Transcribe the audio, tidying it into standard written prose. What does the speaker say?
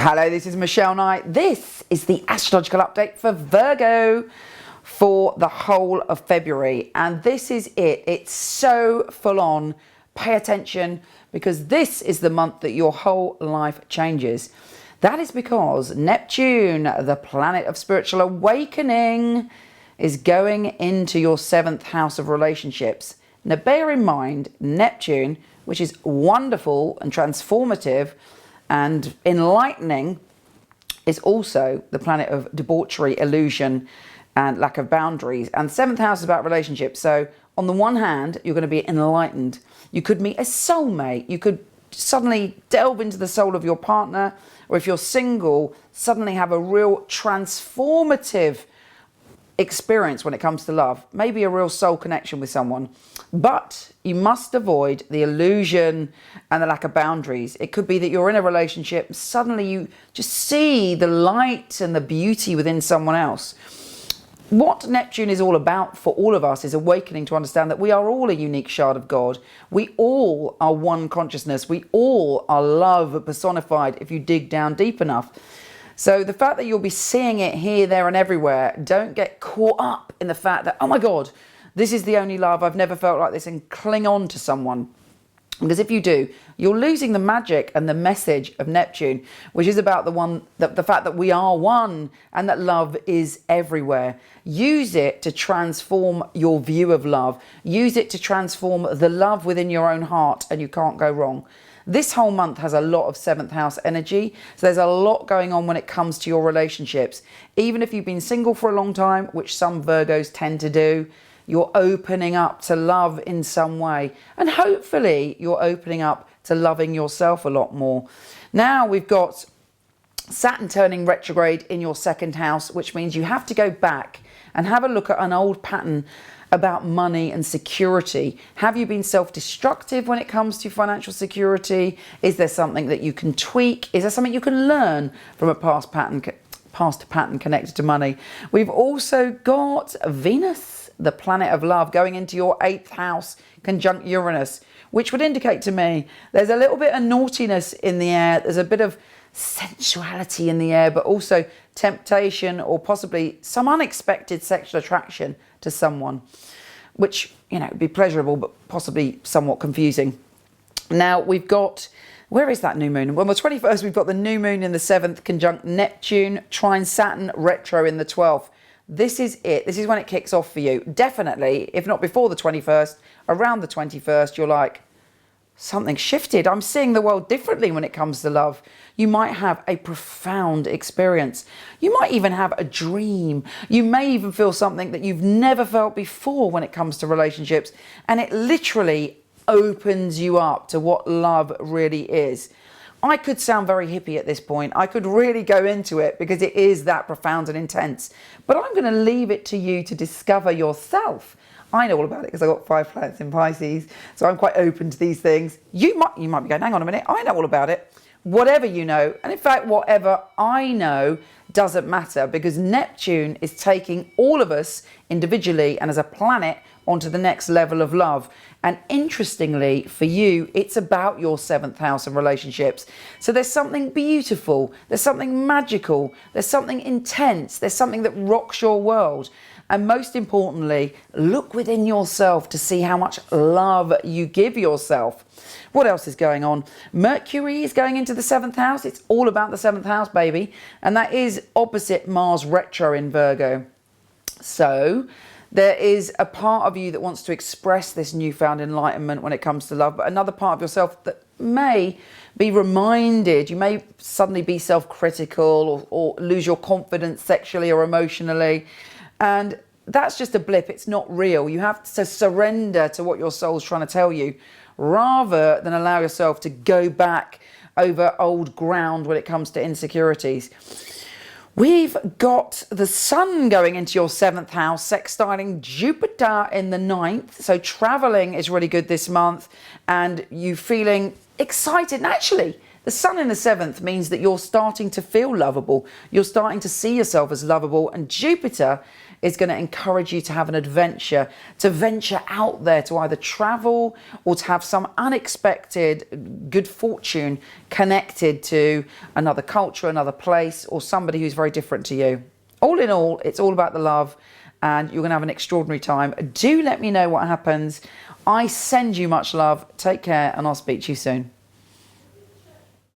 Hello, this is Michele Knight. This is the astrological update for Virgo for the whole of February. And this is it. It's so full on. Pay attention, because this is the month that your whole life changes. That is because Neptune, the planet of spiritual awakening, is going into your 7th house of relationships. Now bear in mind, Neptune, which is wonderful and transformative and enlightening, is also the planet of debauchery, illusion and lack of boundaries. And the 7th house is about relationships. So on the one hand, you're going to be enlightened. You could meet a soulmate. You could suddenly delve into the soul of your partner, or if you're single, suddenly have a real transformative experience when it comes to love, maybe a real soul connection with someone. But you must avoid the illusion and the lack of boundaries. It could be that you're in a relationship, suddenly you just see the light and the beauty within someone else. What Neptune is all about for all of us is awakening to understand that we are all a unique shard of God. We all are one consciousness. We all are love personified if you dig down deep enough. So the fact that you'll be seeing it here, there and everywhere, don't get caught up in the fact that, oh my God, this is the only love, I've never felt like this, and cling on to someone. Because if you do, you're losing the magic and the message of Neptune, which is about the fact that we are one and that love is everywhere. Use it to transform your view of love. Use it to transform the love within your own heart, and you can't go wrong. This whole month has a lot of 7th house energy, so there's a lot going on when it comes to your relationships. Even if you've been single for a long time, which some Virgos tend to do, you're opening up to love in some way. And hopefully you're opening up to loving yourself a lot more. Now we've got Saturn turning retrograde in your 2nd house, which means you have to go back and have a look at an old pattern about money and security. Have you been self-destructive when it comes to financial security? Is there something that you can tweak? Is there something you can learn from a past pattern connected to money? We've also got Venus, the planet of love, going into your 8th house conjunct Uranus, which would indicate to me there's a little bit of naughtiness in the air. There's a bit of sensuality in the air, but also temptation or possibly some unexpected sexual attraction to someone, which, you know, would be pleasurable but possibly somewhat confusing. Now we've got, where is that new moon? Well, on the 21st we've got the new moon in the 7th conjunct Neptune, trine Saturn, retro in the 12th. This is it. This is when it kicks off for you. Definitely, if not before the 21st, around the 21st, you're like, something shifted. I'm seeing the world differently when it comes to love. You might have a profound experience. You might even have a dream. You may even feel something that you've never felt before when it comes to relationships. And it literally opens you up to what love really is. I could sound very hippie at this point. I could really go into it because it is that profound and intense. But I'm going to leave it to you to discover yourself. I know all about it because I've got 5 planets in Pisces, so I'm quite open to these things. You might be going, hang on a minute, I know all about it. Whatever you know, and in fact, whatever I know doesn't matter, because Neptune is taking all of us individually and as a planet onto the next level of love. And interestingly, for you, it's about your 7th house of relationships. So there's something beautiful, there's something magical, there's something intense, there's something that rocks your world. And most importantly, look within yourself to see how much love you give yourself. What else is going on? Mercury is going into the 7th house. It's all about the 7th house, baby. And that is opposite Mars retro in Virgo. So there is a part of you that wants to express this newfound enlightenment when it comes to love, but another part of yourself that may be reminded, you may suddenly be self-critical or lose your confidence sexually or emotionally. And that's just a blip. It's not real. You have to surrender to what your soul's trying to tell you, rather than allow yourself to go back over old ground when it comes to insecurities. We've got the sun going into your 7th house, sextiling Jupiter in the 9th. So traveling is really good this month, and you feeling excited. Naturally, the sun in the 7th means that you're starting to feel lovable. You're starting to see yourself as lovable, and Jupiter is going to encourage you to have an adventure, to venture out there, to either travel or to have some unexpected good fortune connected to another culture, another place, or somebody who's very different to you. All in all, it's all about the love, and you're going to have an extraordinary time. Do let me know what happens. I send you much love. Take care, and I'll speak to you soon.